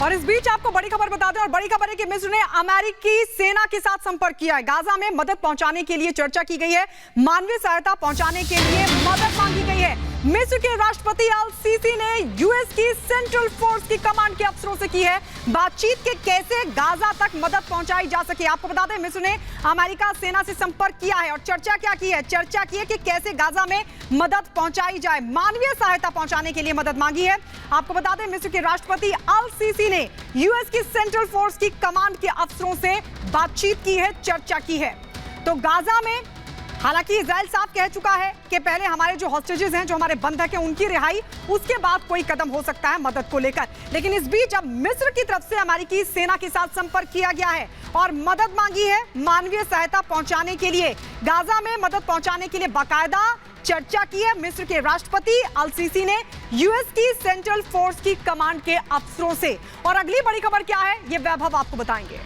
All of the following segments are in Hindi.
और इस बीच आपको बड़ी खबर बता दें, और बड़ी खबर है कि मिस्र ने अमेरिकी सेना के साथ संपर्क किया है। गाजा में मदद पहुंचाने के लिए चर्चा की गई है, मानवीय सहायता पहुंचाने के लिए मदद मांगी गई है। मिस्र के राष्ट्रपति अल सीसी ने यूएस की सेंट्रल फोर्स की कमांड के अफसरों से की है बातचीत के कैसे गाजा तक मदद पहुंचाई जा सके। आपको बता दें, मिस्र ने अमेरिका सेना से संपर्क किया है और चर्चा क्या की है, चर्चा की है कि कैसे गाजा में मदद पहुंचाई जाए, मानवीय सहायता पहुंचाने के लिए मदद मांगी है। आपको बता दें, मिस्र के राष्ट्रपति अल सीसी ने यूएस की सेंट्रल फोर्स की कमांड के अफसरों से बातचीत की है, चर्चा की है। तो गाजा में हालांकि इजराइल साफ कह चुका है कि पहले हमारे जो हॉस्टेजेस हैं, जो हमारे बंधक हैं, उनकी रिहाई, उसके बाद कोई कदम हो सकता है मदद को लेकर। लेकिन इस बीच अब मिस्र की तरफ से अमेरिकी सेना के साथ संपर्क किया गया है और मदद मांगी है मानवीय सहायता पहुंचाने के लिए। गाजा में मदद पहुंचाने के लिए बाकायदा चर्चा की है मिस्र के राष्ट्रपति अल सीसी ने यूएस की सेंट्रल फोर्स की कमांड के अफसरों से। और अगली बड़ी खबर क्या है, ये वैभव आपको बताएंगे।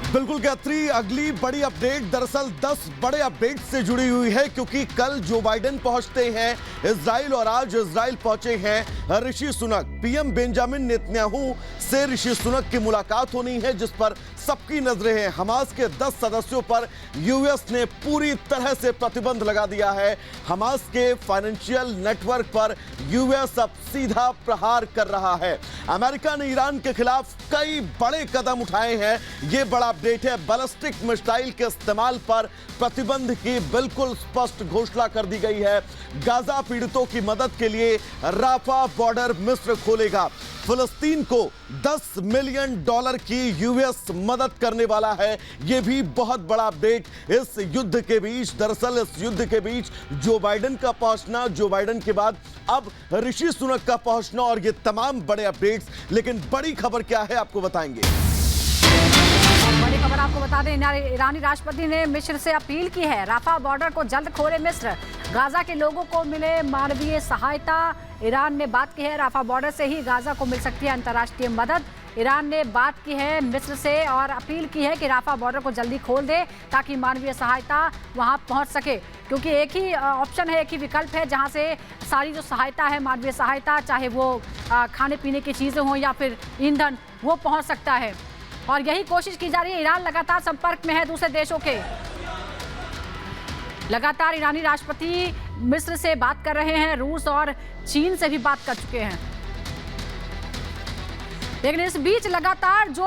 बिल्कुल गायत्री, अगली बड़ी अपडेट दरअसल 10 बड़े अपडेट से जुड़ी हुई है, क्योंकि कल जो बाइडेन पहुंचते हैं इजराइल और आज इजराइल पहुंचे हैं Rishi Sunak. PM Benjamin Netanyahu से ऋषि सुनक की मुलाकात होनी है, जिस पर सबकी नजरें हैं। हमास के 10 सदस्यों पर यूएस ने पूरी तरह से प्रतिबंध लगा दिया है। हमास के फाइनेंशियल नेटवर्क पर यूएस अब सीधा प्रहार कर रहा है। अमेरिका ने ईरान के खिलाफ कई बड़े कदम उठाए हैं। ये बड़ा अपडेट है, बैलिस्टिक मिसाइल के इस्तेमाल पर प्रतिबंध की बिल्कुल स्पष्ट घोषणा कर दी गई है। गाजा पीड़ितों की मदद के लिए राफा बॉर्डर मिस्र खोलेगा। फिलिस्तीन को $10 मिलियन की यूएस मदद करने वाला है। यह भी बहुत बड़ा अपडेट इस युद्ध के बीच। दरअसल इस युद्ध के बीच जो बाइडेन का पहुंचना, जो बाइडेन के बाद अब ऋषि सुनक का पहुंचना, और ये तमाम बड़े अपडेट्स। लेकिन बड़ी खबर क्या है आपको बताएंगे। बड़ी खबर आपको बता दें, ईरानी राष्ट्रपति ने मिस्र से अपील की है राफा बॉर्डर को जल्द खोले मिस्र, गाजा के लोगों को मिले मानवीय सहायता। ईरान ने बात की है राफा बॉर्डर से ही गाजा को मिल सकती है अंतर्राष्ट्रीय मदद। ईरान ने बात की है मिस्र से और अपील की है कि राफा बॉर्डर को जल्दी खोल दे ताकि मानवीय सहायता वहां पहुंच सके, क्योंकि एक ही ऑप्शन है, एक ही विकल्प है जहां से सारी जो सहायता है, मानवीय सहायता, चाहे वो खाने पीने की चीज़ें हों या फिर ईंधन, वो पहुंच सकता है। और यही कोशिश की जा रही है। ईरान लगातार संपर्क में है दूसरे देशों के। लगातार ईरानी राष्ट्रपति मिस्र से बात कर रहे हैं, रूस और चीन से भी बात कर चुके हैं। लेकिन इस बीच लगातार जो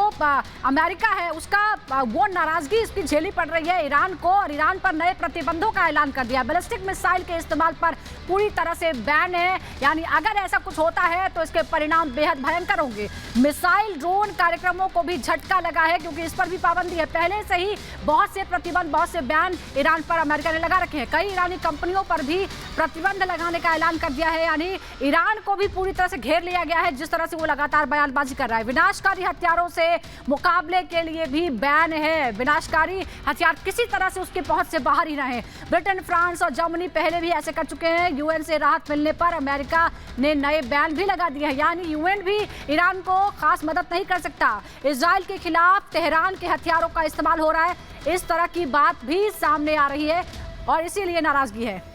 अमेरिका है उसका वो नाराजगी इसकी झेली पड़ रही है ईरान को, और ईरान पर नए प्रतिबंधों का ऐलान कर दिया। बैलिस्टिक मिसाइल के इस्तेमाल पर पूरी तरह से बैन है, यानी अगर ऐसा कुछ होता है तो इसके परिणाम बेहद भयंकर होंगे। मिसाइल ड्रोन कार्यक्रमों को भी झटका लगा है, क्योंकि इस पर भी पाबंदी है। पहले से ही बहुत से प्रतिबंध, बहुत से बैन ईरान पर अमेरिका ने लगा रखे हैं। कई ईरानी कंपनियों पर भी प्रतिबंध लगाने का ऐलान कर दिया है, यानी ईरान को भी पूरी तरह से घेर लिया गया है। जिस तरह से वो लगातार बयानबाजी कर रहा है, विनाशकारी हथियारों से मुकाबले के लिए भी बैन है। विनाशकारी हथियार किसी तरह से उसके पहुंच से बाहर ही रहे। ब्रिटेन, फ्रांस और जर्मनी पहले भी ऐसे कर चुके हैं। यूएन से राहत मिलने पर अमेरिका ने नए बैन भी लगा दिए हैं, यानी यूएन भी ईरान को खास मदद नहीं कर सकता। इजराइल के खिलाफ तेहरान के हथियारों का इस्तेमाल हो रहा है, इस तरह की बात भी सामने आ रही है और इसीलिए नाराजगी है।